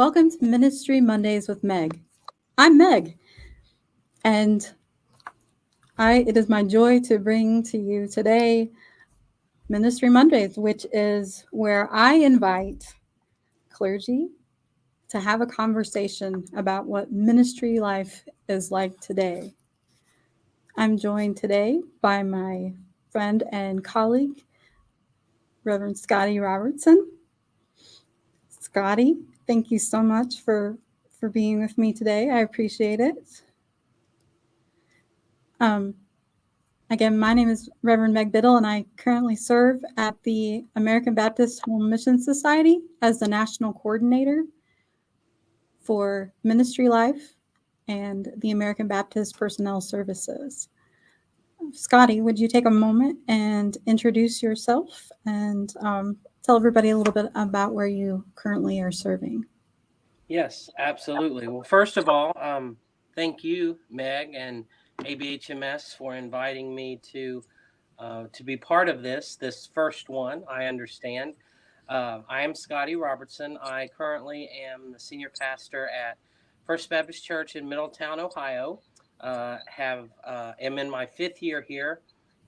Welcome to Ministry Mondays with Meg. I'm Meg, and it is my joy to bring to you today Ministry Mondays, which is where I invite clergy to have a conversation about what ministry life is like today. I'm joined today by my friend and colleague, Reverend Scotty Robertson. Scotty, thank you so much for being with me today. I appreciate it. Um, Again, my name is Reverend Meg Biddle, and I currently serve at the American Baptist Home Mission Society as the National Coordinator for Ministry Life and the American Baptist Personnel Services. Scotty, would you take a moment and introduce yourself and tell everybody a little bit about where you currently are serving? Yes, absolutely. Well, first of all, thank you, Meg and ABHMS, for inviting me to be part of this first one. I understand. I am Scotty Robertson. I currently am the senior pastor at First Baptist Church in Middletown, Ohio. Am in my fifth year here,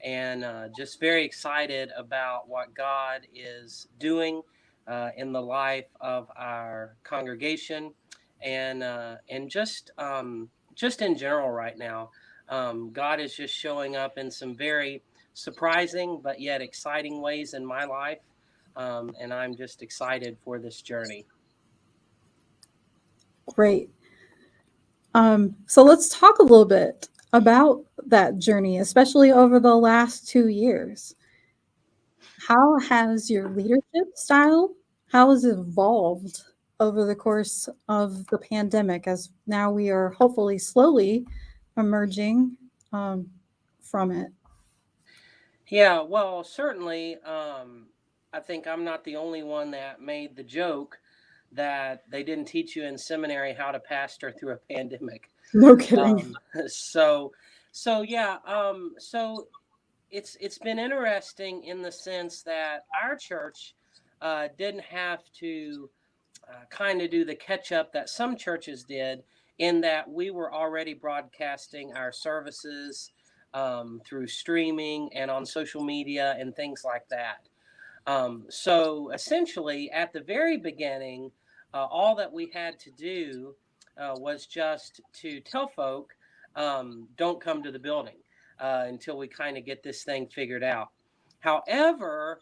and just very excited about what God is doing in the life of our congregation, and just in general right now. God is just showing up in some very surprising but yet exciting ways in my life, and I'm just excited for this journey. Great. So let's talk a little bit about that journey, especially over the last 2 years. How has your leadership style, how has it evolved over the course of the pandemic as now we are hopefully slowly emerging from it? Yeah, well, certainly, I think I'm not the only one that made the joke that they didn't teach you in seminary how to pastor through a pandemic. No kidding. Um, so, so it's been interesting in the sense that our church didn't have to kind of do the catch up that some churches did, in that we were already broadcasting our services through streaming and on social media and things like that. So essentially, at the very beginning, all that we had to do was just to tell folk, don't come to the building until we kind of get this thing figured out. However,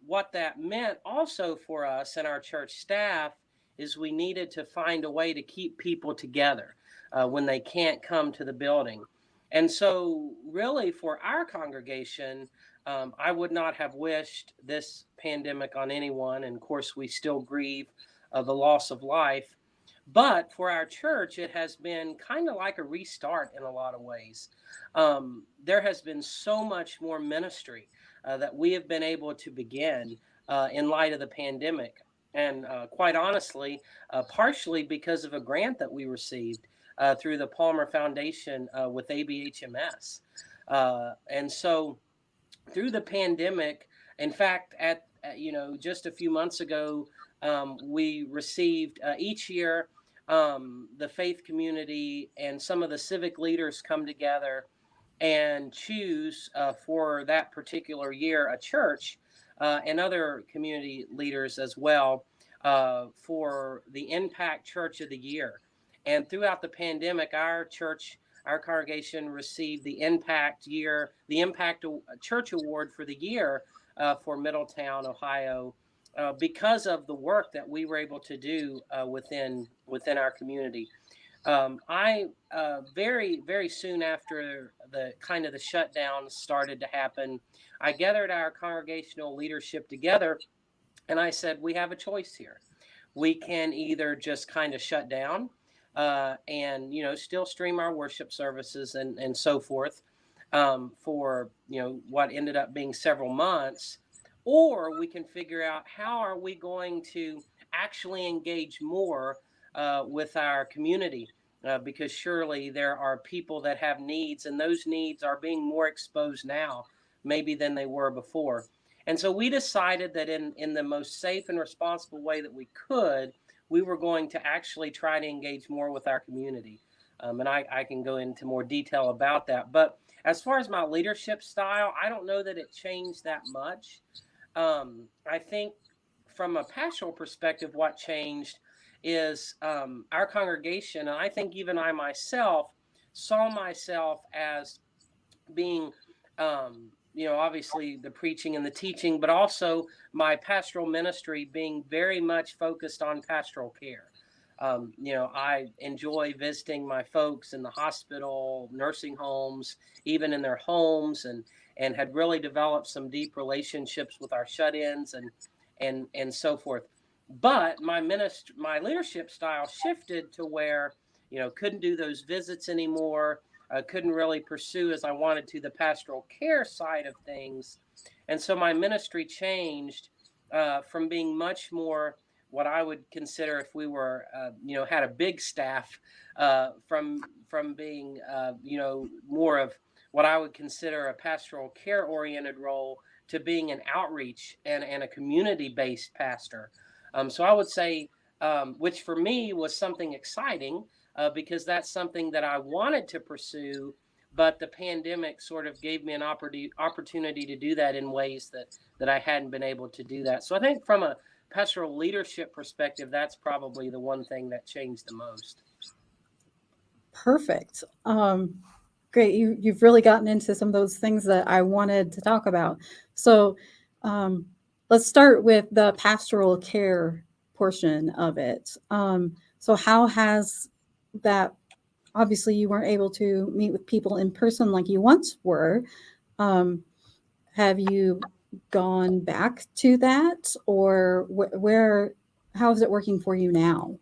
what that meant also for us and our church staff is we needed to find a way to keep people together when they can't come to the building. And so, really, for our congregation, I would not have wished this pandemic on anyone. And of course, we still grieve the loss of life. But for our church, it has been kind of like a restart in a lot of ways. There has been so much more ministry that we have been able to begin in light of the pandemic. And quite honestly, partially because of a grant that we received through the Palmer Foundation with ABHMS. And so, through the pandemic, in fact, just a few months ago, we received each year, the faith community and some of the civic leaders come together and choose for that particular year a church and other community leaders as well for the Impact Church of the Year. And throughout the pandemic, our congregation received the Impact Church Award for the year for Middletown, Ohio, because of the work that we were able to do within our community. I very very soon after the shutdown started to happen, I gathered our congregational leadership together, and I said, we have a choice here. We can either just kind of shut down and still stream our worship services and so forth for what ended up being several months, or we can figure out how are we going to actually engage more with our community, because surely there are people that have needs, and those needs are being more exposed now maybe than they were before. And so we decided that in the most safe and responsible way that we could, we were going to actually try to engage more with our community. And I can go into more detail about that. But as far as my leadership style, I don't know that it changed that much. I think from a pastoral perspective, what changed is our congregation, and I think even I myself saw myself as being, obviously the preaching and the teaching, but also my pastoral ministry being very much focused on pastoral care. I enjoy visiting my folks in the hospital, nursing homes, even in their homes, and had really developed some deep relationships with our shut-ins and so forth. But my leadership style shifted to where couldn't do those visits anymore. Couldn't really pursue as I wanted to the pastoral care side of things, and so my ministry changed from being much more what I would consider if we were, had a big staff, from being, more of what I would consider a pastoral care oriented role to being an outreach and a community based pastor. So I would say, which for me was something exciting because that's something that I wanted to pursue. But the pandemic sort of gave me an opportunity to do that in ways that I hadn't been able to do that. So I think from a pastoral leadership perspective, that's probably the one thing that changed the most. Perfect. Great. You've really gotten into some of those things that I wanted to talk about. So um, let's start with the pastoral care portion of it. So how has that, obviously you weren't able to meet with people in person like you once were. Um, have you gone back to that, or how is it working for you now?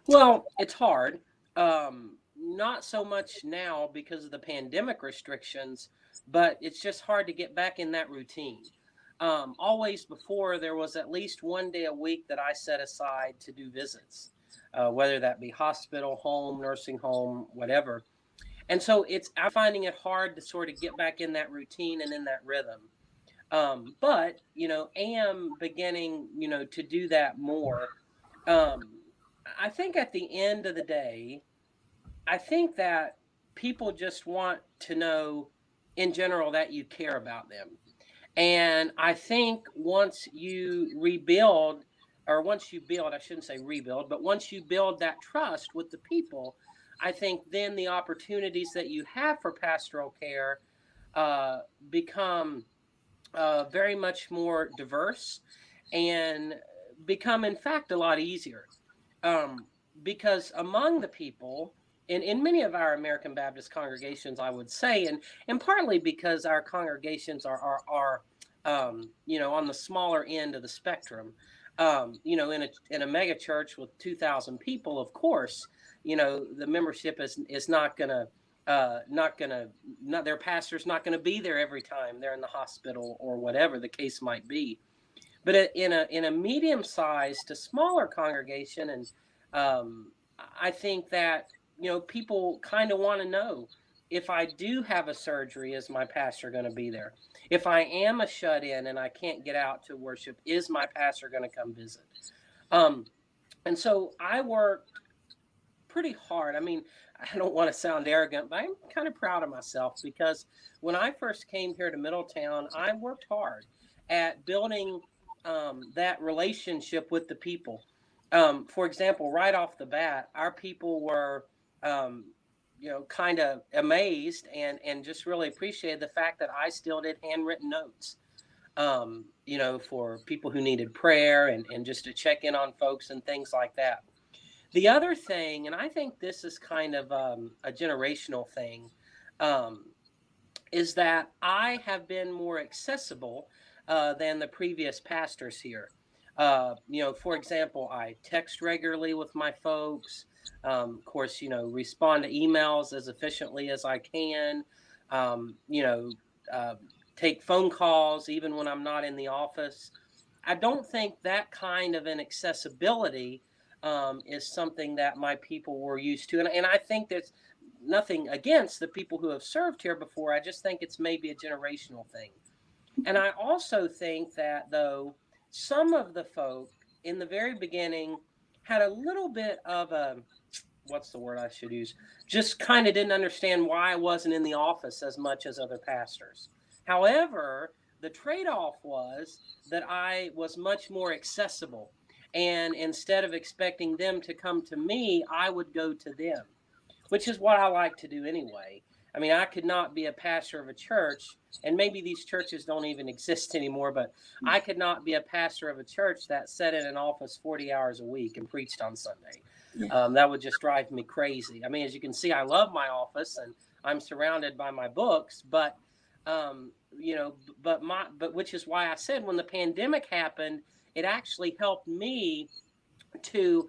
Well, it's hard. Not so much now because of the pandemic restrictions, but it's just hard to get back in that routine. Always before, there was at least one day a week that I set aside to do visits, whether that be hospital, home, nursing home, whatever. And so I'm finding it hard to sort of get back in that routine and in that rhythm. But, am beginning, to do that more. Um, I think at the end of the day, I think that people just want to know in general that you care about them. And I think once you rebuild, or once you build, I shouldn't say rebuild, but once you build that trust with the people, I think then the opportunities that you have for pastoral care uh, become very much more diverse and become, in fact, a lot easier. Um, because among the people, in many of our American Baptist congregations, I would say, and partly because our congregations are on the smaller end of the spectrum. In a mega church with 2,000 people, of course, the membership is not gonna not their pastor's not gonna be there every time they're in the hospital or whatever the case might be. But in a medium sized to smaller congregation, and I think that people kind of want to know, if I do have a surgery, is my pastor going to be there? If I am a shut in and I can't get out to worship, is my pastor going to come visit? Um, and so I worked pretty hard. I mean, I don't want to sound arrogant, but I'm kind of proud of myself because when I first came here to Middletown, I worked hard at building that relationship with the people. For example, right off the bat, our people were, kind of amazed and just really appreciated the fact that I still did handwritten notes, for people who needed prayer and just to check in on folks and things like that. The other thing, and I think this is kind of a generational thing, um, is that I have been more accessible than the previous pastors here. For example, I text regularly with my folks. Of course, respond to emails as efficiently as I can. Um, you know, uh, Take phone calls even when I'm not in the office. I don't think that kind of an accessibility is something that my people were used to. And I think there's nothing against the people who have served here before. I just think it's maybe a generational thing. And I also think that, though, some of the folk in the very beginning had a little bit of a, what's the word I should use? Just kind of didn't understand why I wasn't in the office as much as other pastors. However, the trade off was that I was much more accessible. And instead of expecting them to come to me, I would go to them, which is what I like to do anyway. I mean, I could not be a pastor of a church, and maybe these churches don't even exist anymore, but I could not be a pastor of a church that sat in an office 40 hours a week and preached on Sunday. Yeah. That would just drive me crazy. I mean, as you can see, I love my office and I'm surrounded by my books, but but which is why I said when the pandemic happened, it actually helped me to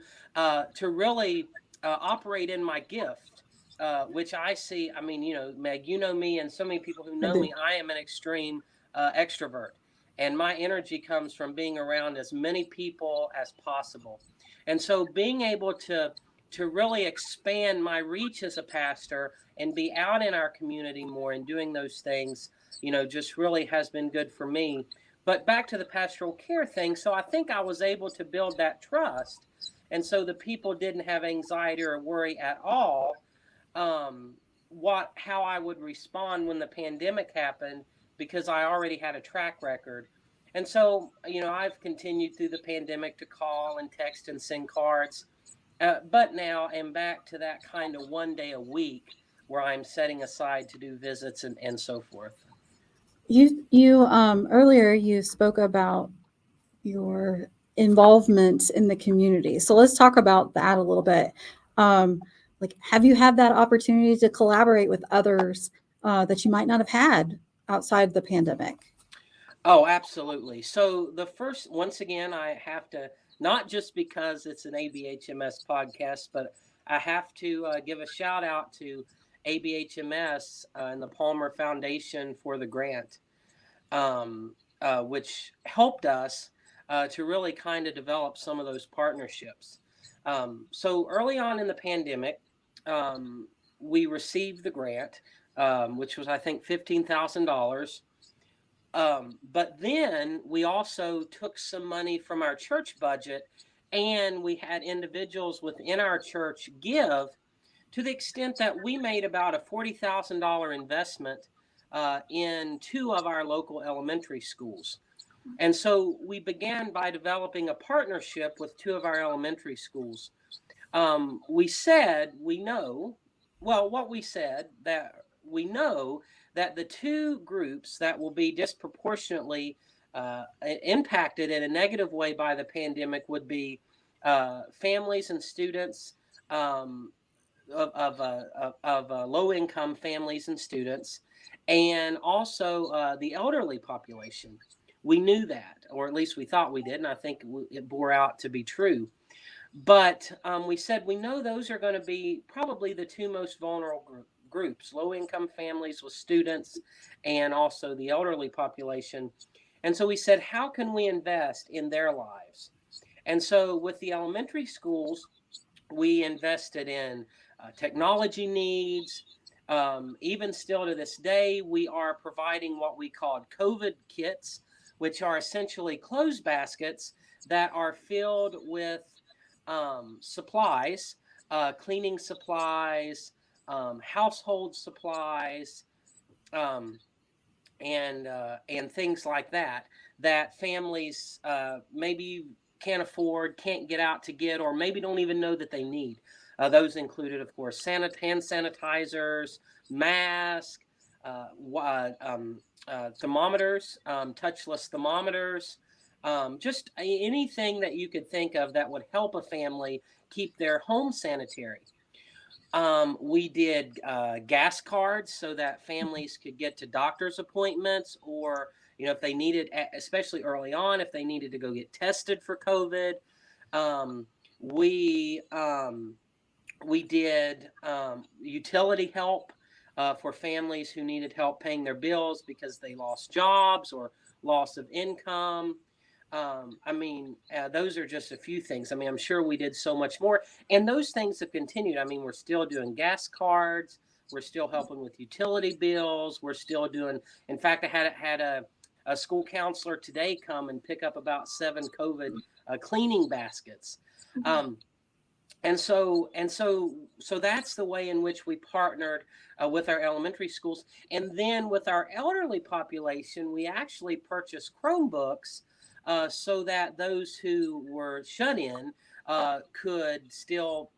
really operate in my gift, which I see. I mean, Meg, you know me, and so many people who I know do. me. I am an extreme extrovert, and my energy comes from being around as many people as possible. And so, being able to really expand my reach as a pastor and be out in our community more and doing those things, just really has been good for me. But back to the pastoral care thing. So I think I was able to build that trust. And so the people didn't have anxiety or worry at all how I would respond when the pandemic happened, because I already had a track record. And so, I've continued through the pandemic to call and text and send cards. But now I'm back to that kind of 1 day a week where I'm setting aside to do visits and so forth. You earlier you spoke about your involvement in the community. So let's talk about that a little bit. Um, like, have you had that opportunity to collaborate with others that you might not have had outside the pandemic? Oh, absolutely. So the first, once again, I have to, not just because it's an ABHMS podcast, but I have to give a shout out to ABHMS and the Palmer Foundation for the grant, which helped us to really kind of develop some of those partnerships. So early on in the pandemic, um, we received the grant, which was, I think, $15,000. But then we also took some money from our church budget, and we had individuals within our church give, to the extent that we made about a $40,000 investment in two of our local elementary schools. And so we began by developing a partnership with two of our elementary schools. We said we know, well, what we said that we know that the two groups that will be disproportionately impacted in a negative way by the pandemic would be families and students, um, of low income families and students, and also the elderly population. We knew that, or at least we thought we did, and I think it bore out to be true. But we said we know those are going to be probably the two most vulnerable groups: low income families with students, and also the elderly population. And so we said, how can we invest in their lives? And so with the elementary schools, we invested in technology needs. Even still to this day, we are providing what we called COVID kits, which are essentially clothes baskets that are filled with supplies, cleaning supplies, household supplies, um, and things like that, that families maybe can't afford, can't get out to get, or maybe don't even know that they need. Those included, of course, hand sanitizers, masks, uh, thermometers, touchless thermometers, just anything that you could think of that would help a family keep their home sanitary. We did gas cards so that families could get to doctor's appointments, or if they needed, especially early on, if they needed to go get tested for COVID. Um, we we did utility help for families who needed help paying their bills because they lost jobs or loss of income. I mean, those are just a few things. I mean, I'm sure we did so much more, and those things have continued. I mean, we're still doing gas cards. We're still helping with utility bills. We're still doing. In fact, I had a school counselor today come and pick up about 7 COVID cleaning baskets. Um, and so that's the way in which we partnered with our elementary schools, and then with our elderly population, we actually purchased Chromebooks so that those who were shut in could still,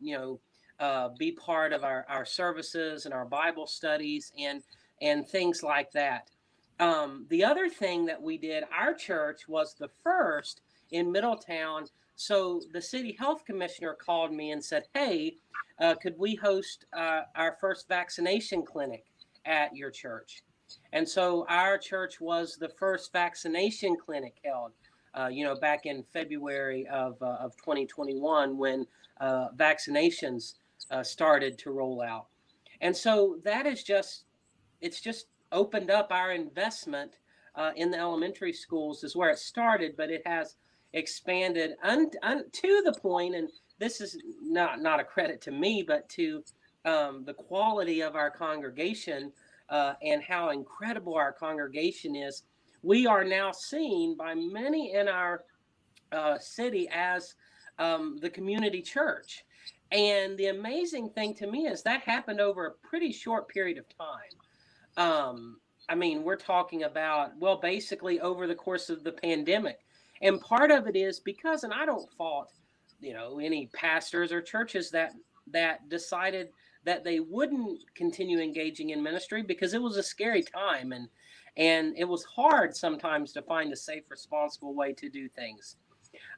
be part of our services and our Bible studies and things like that. The other thing that we did, our church was the first in Middletown. So the city health commissioner called me and said, "Hey, could we host our first vaccination clinic at your church?" And so our church was the first vaccination clinic held, back in February of 2021 when vaccinations started to roll out. And so that is just, it's just opened up our investment in the elementary schools is where it started, but it has expanded to the point, and this is not a credit to me, but to the quality of our congregation and how incredible our congregation is. We are now seen by many in our city as the community church. And the amazing thing to me is that happened over a pretty short period of time. I mean, we're talking about, well, basically over the course of the pandemic. And part of it is because, and I don't fault, any pastors or churches that decided that they wouldn't continue engaging in ministry because it was a scary time, and it was hard sometimes to find a safe, responsible way to do things.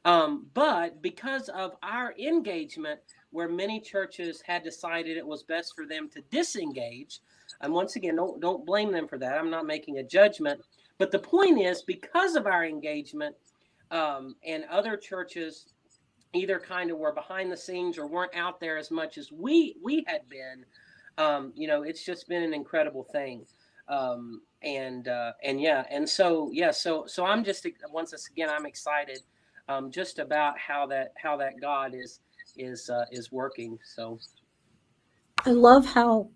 But because of our engagement, where many churches had decided it was best for them to disengage, and once again, don't blame them for that. I'm not making a judgment, but the point is, because of our engagement, and other churches either kind of were behind the scenes or weren't out there as much as we had been. It's just been an incredible thing. And yeah, and so yeah, so I'm just, once again, I'm excited just about how that God is working. So I love how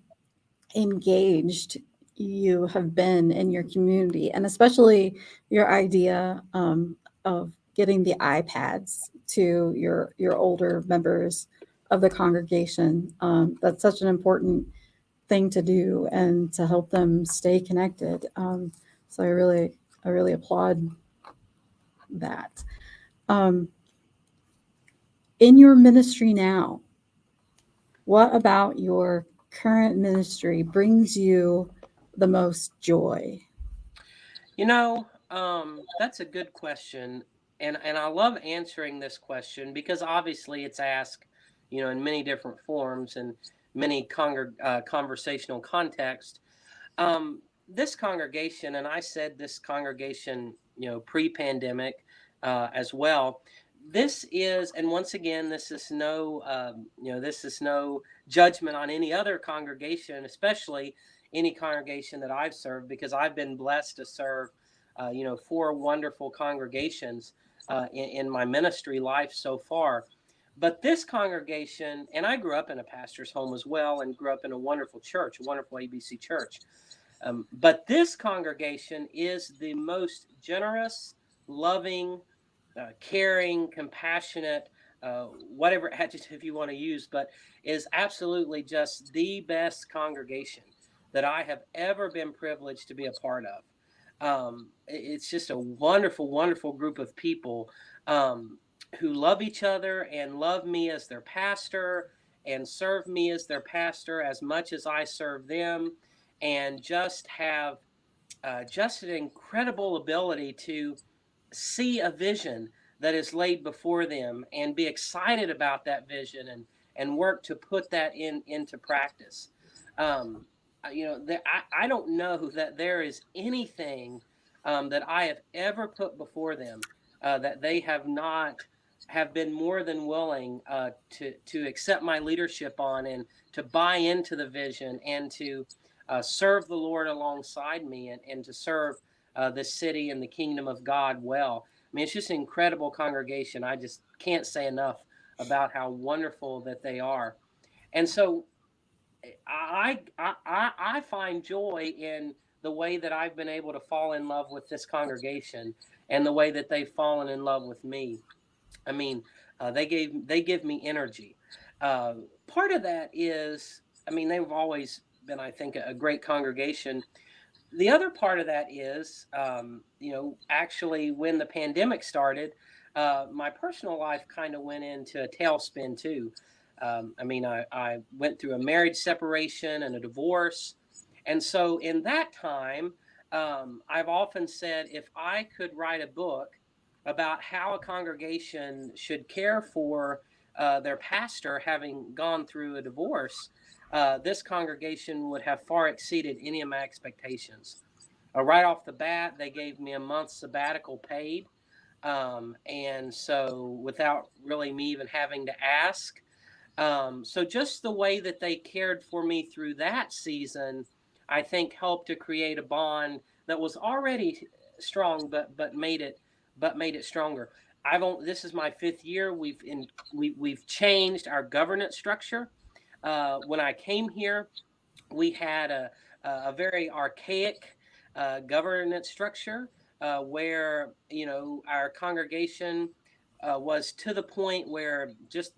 engaged you have been in your community, and especially your idea of getting the iPads to your older members of the congregation. That's such an important thing to do and to help them stay connected. So I really applaud that. Um, in your ministry now, what about your current ministry brings you the most joy? that's a good question, and I love answering this question because obviously it's asked, in many different forms and many conversational contexts. This congregation, and I said this congregation, pre-pandemic as well. This is, and once again, this is no judgment on any other congregation, especially any congregation that I've served, because I've been blessed to serve, four wonderful congregations in my ministry life so far. But this congregation, and I grew up in a pastor's home as well, and grew up in a wonderful church, a wonderful ABC church. But this congregation is the most generous, loving, caring, compassionate, whatever adjective you want to use, but is absolutely just the best congregation that I have ever been privileged to be a part of. It's just a wonderful, wonderful group of people who love each other and love me as their pastor and serve me as their pastor as much as I serve them, and just have just an incredible ability to see a vision that is laid before them and be excited about that vision and work to put that into practice. Um, I don't know that there is anything that I have ever put before them that they have been more than willing to accept my leadership on, and to buy into the vision, and to serve the Lord alongside me, and to serve the city and the kingdom of God well. I mean, it's just an incredible congregation. I just can't say enough about how wonderful that they are. And so I find joy in the way that I've been able to fall in love with this congregation and the way that they've fallen in love with me. I mean, they give me energy. Uh, Part of that is, I mean, they've always been, I think, a great congregation. The other part of that is, actually, when the pandemic started, my personal life kind of went into a tailspin too. I went through a marriage separation and a divorce. And so in that time, I've often said if I could write a book about how a congregation should care for their pastor having gone through a divorce, this congregation would have far exceeded any of my expectations. Right off the bat, they gave me a month sabbatical paid. And so without really me even having to ask. So just the way that they cared for me through that season, I think helped to create a bond that was already strong, but made it stronger. This is my 5th year. We've changed our governance structure. When I came here, we had a very archaic governance structure where our congregation was to the point where, just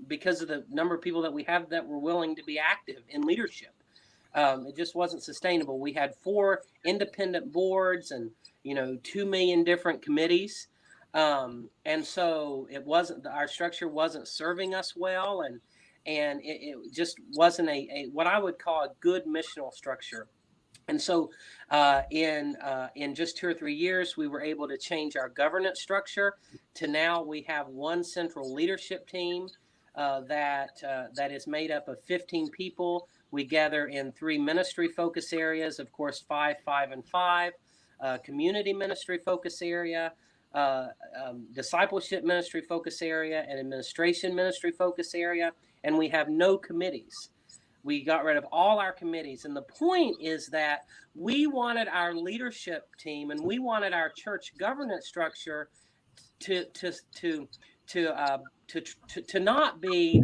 because of the number of people that we have that were willing to be active in leadership, it just wasn't sustainable. We had 4 independent boards and 2 million different committees, and so our structure wasn't serving us well, and it just wasn't a what I would call a good missional structure. And so, in just 2 or 3 years, we were able to change our governance structure to now we have one central leadership team that is made up of 15 people. We gather in 3 ministry focus areas, of course, 5, 5, and 5, community ministry focus area, discipleship ministry focus area, and administration ministry focus area. And we have no committees. We got rid of all our committees. And the point is that we wanted our leadership team and we wanted our church governance structure to not be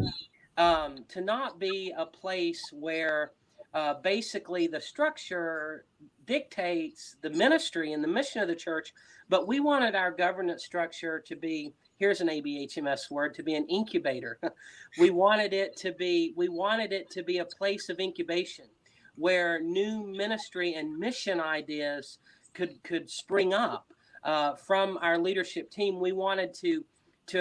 a place where basically the structure dictates the ministry and the mission of the church, but we wanted our governance structure to be, here's an ABHMS word, to be an incubator. we wanted it to be a place of incubation where new ministry and mission ideas could spring up from our leadership team. We wanted to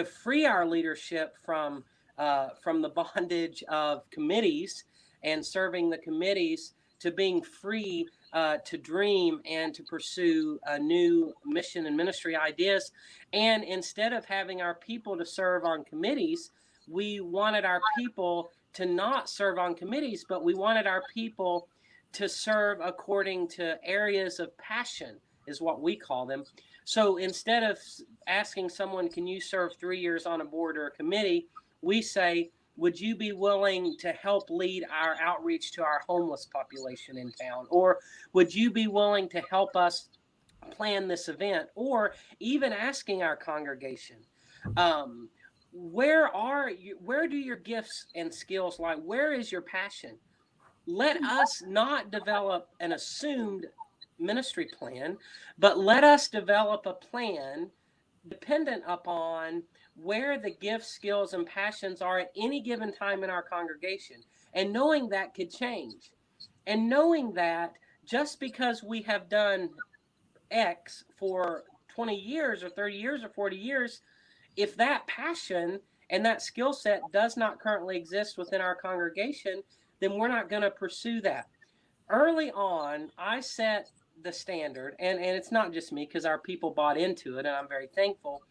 free our leadership from the bondage of committees and serving the committees, to being free to dream and to pursue new mission and ministry ideas. And instead of having our people to serve on committees, we wanted our people to not serve on committees, but we wanted our people to serve according to areas of passion, is what we call them. So instead of asking someone, can you serve 3 years on a board or a committee, we say, would you be willing to help lead our outreach to our homeless population in town? Or would you be willing to help us plan this event? Or even asking our congregation, where do your gifts and skills lie? Where is your passion? Let us not develop an assumed ministry plan, but let us develop a plan dependent upon where the gifts, skills, and passions are at any given time in our congregation. And knowing that could change. And knowing that just because we have done X for 20 years or 30 years or 40 years, if that passion and that skill set does not currently exist within our congregation, then we're not going to pursue that. Early on, I set the standard, and it's not just me, because our people bought into it, and I'm very thankful.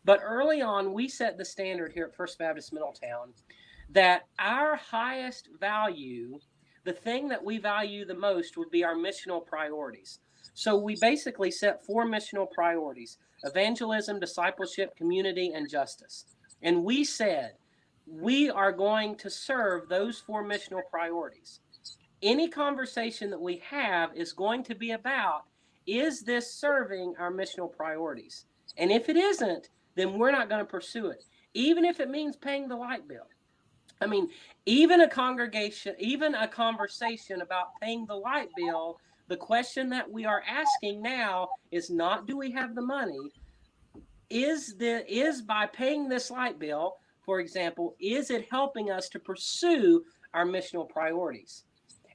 But early on, we set the standard here at First Baptist Middletown that our highest value, the thing that we value the most, would be our missional priorities. So we basically set 4 missional priorities: evangelism, discipleship, community, and justice. And we said we are going to serve those 4 missional priorities. Any conversation that we have is going to be about, is this serving our missional priorities? And if it isn't, then we're not going to pursue it, even if it means paying the light bill. I mean, even a conversation about paying the light bill the question that we are asking now is not, do we have the money? Is by paying this light bill, for example, is it helping us to pursue our missional priorities?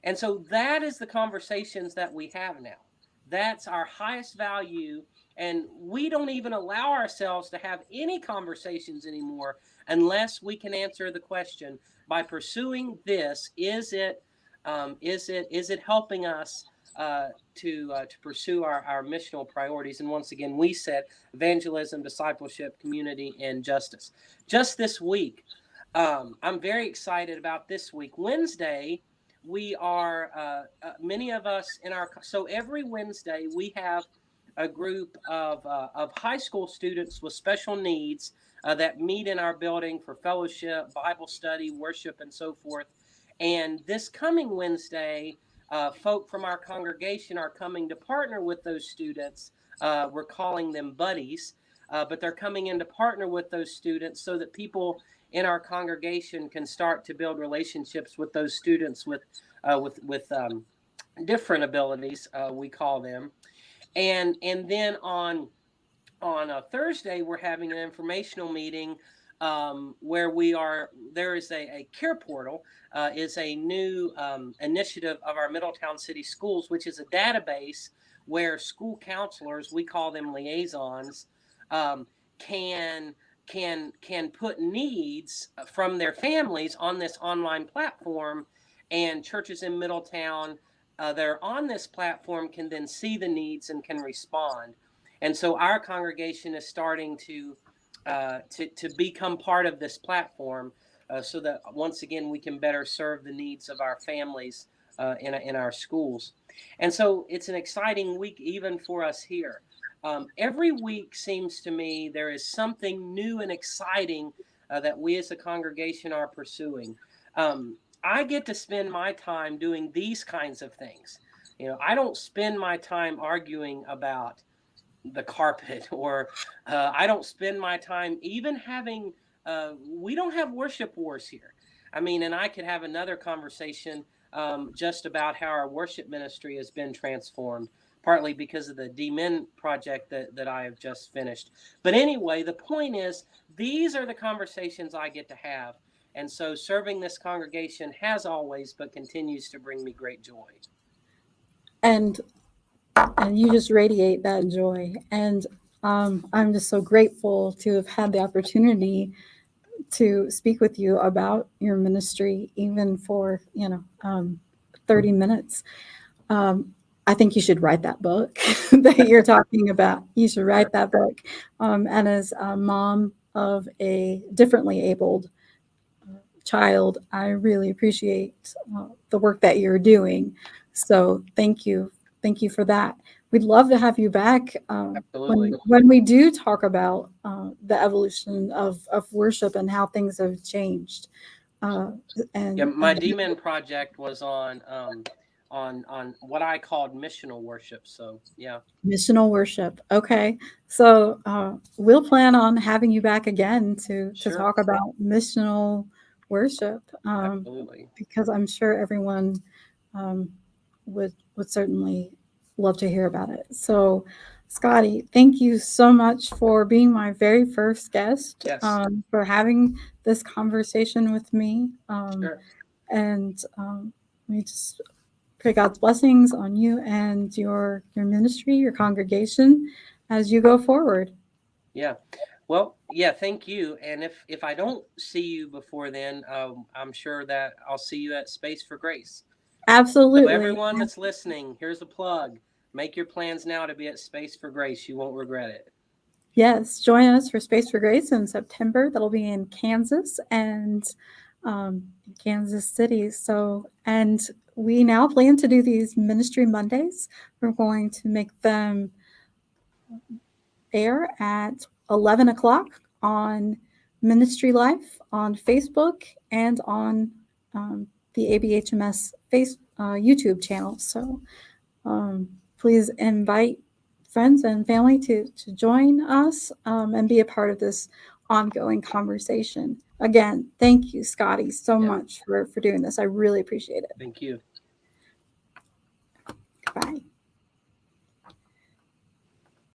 And so that is the conversations that we have now. That's our highest value. And we don't even allow ourselves to have any conversations anymore unless we can answer the question, by pursuing this, is it helping us to pursue our missional priorities? And once again, we said evangelism, discipleship, community, and justice. Just this week, I'm very excited about this week. Wednesday, we are many of us in our, so every Wednesday we have a group of high school students with special needs that meet in our building for fellowship, Bible study, worship, and so forth. And this coming Wednesday, folk from our congregation are coming to partner with those students. We're calling them buddies, but they're coming in to partner with those students so that people in our congregation can start to build relationships with those students with different abilities, we call them. And then on a Thursday, we're having an informational meeting where there is a care portal, is a new initiative of our Middletown City Schools, which is a database where school counselors, we call them liaisons, um, can can put needs from their families on this online platform, and churches in Middletown that are on this platform can then see the needs and can respond. And so our congregation is starting to become part of this platform, so that once again we can better serve the needs of our families in our schools. And so it's an exciting week even for us here. Every week seems to me there is something new and exciting that we as a congregation are pursuing. I get to spend my time doing these kinds of things. I don't spend my time arguing about the carpet, or I don't spend my time even having, we don't have worship wars here. I mean, and I could have another conversation just about how our worship ministry has been transformed, partly because of the D-Men project that I have just finished. But anyway, the point is, these are the conversations I get to have. And so serving this congregation has always, but continues to bring me great joy. And you just radiate that joy. And I'm just so grateful to have had the opportunity to speak with you about your ministry, even for 30 minutes. Um, I think you should write that book that you're talking about. You should write that book. And as a mom of a differently abled child, I really appreciate the work that you're doing. So thank you for that. We'd love to have you back Absolutely. when we do talk about the evolution of worship and how things have changed. Uh, Yeah, and my D-Men project was on what I called missional worship. So yeah. missional worship. Okay, so we'll plan on having you back again to Sure. talk about missional worship, Absolutely. because I'm sure everyone um, would certainly love to hear about it. So, Scotty, thank you so much for being my very first guest, Yes. for having this conversation with me, Sure. and we just pray God's blessings on you and your ministry, your congregation, as you go forward. Yeah. Well, yeah, thank you. And if I don't see you before then, I'm sure that I'll see you at Space for Grace. So Absolutely. everyone that's listening, here's a plug. Make your plans now to be at Space for Grace. You won't regret it. Yes, join us for Space for Grace in September. That'll be in Kansas and Kansas City. So, and we now plan to do these Ministry Mondays. We're going to make them air at 11 o'clock on Ministry Life on Facebook and on the ABHMS YouTube channel. So please invite friends and family to join us and be a part of this ongoing conversation. Again, thank you, Scotty, so Yeah. much for doing this. I really appreciate it. Thank you. Bye.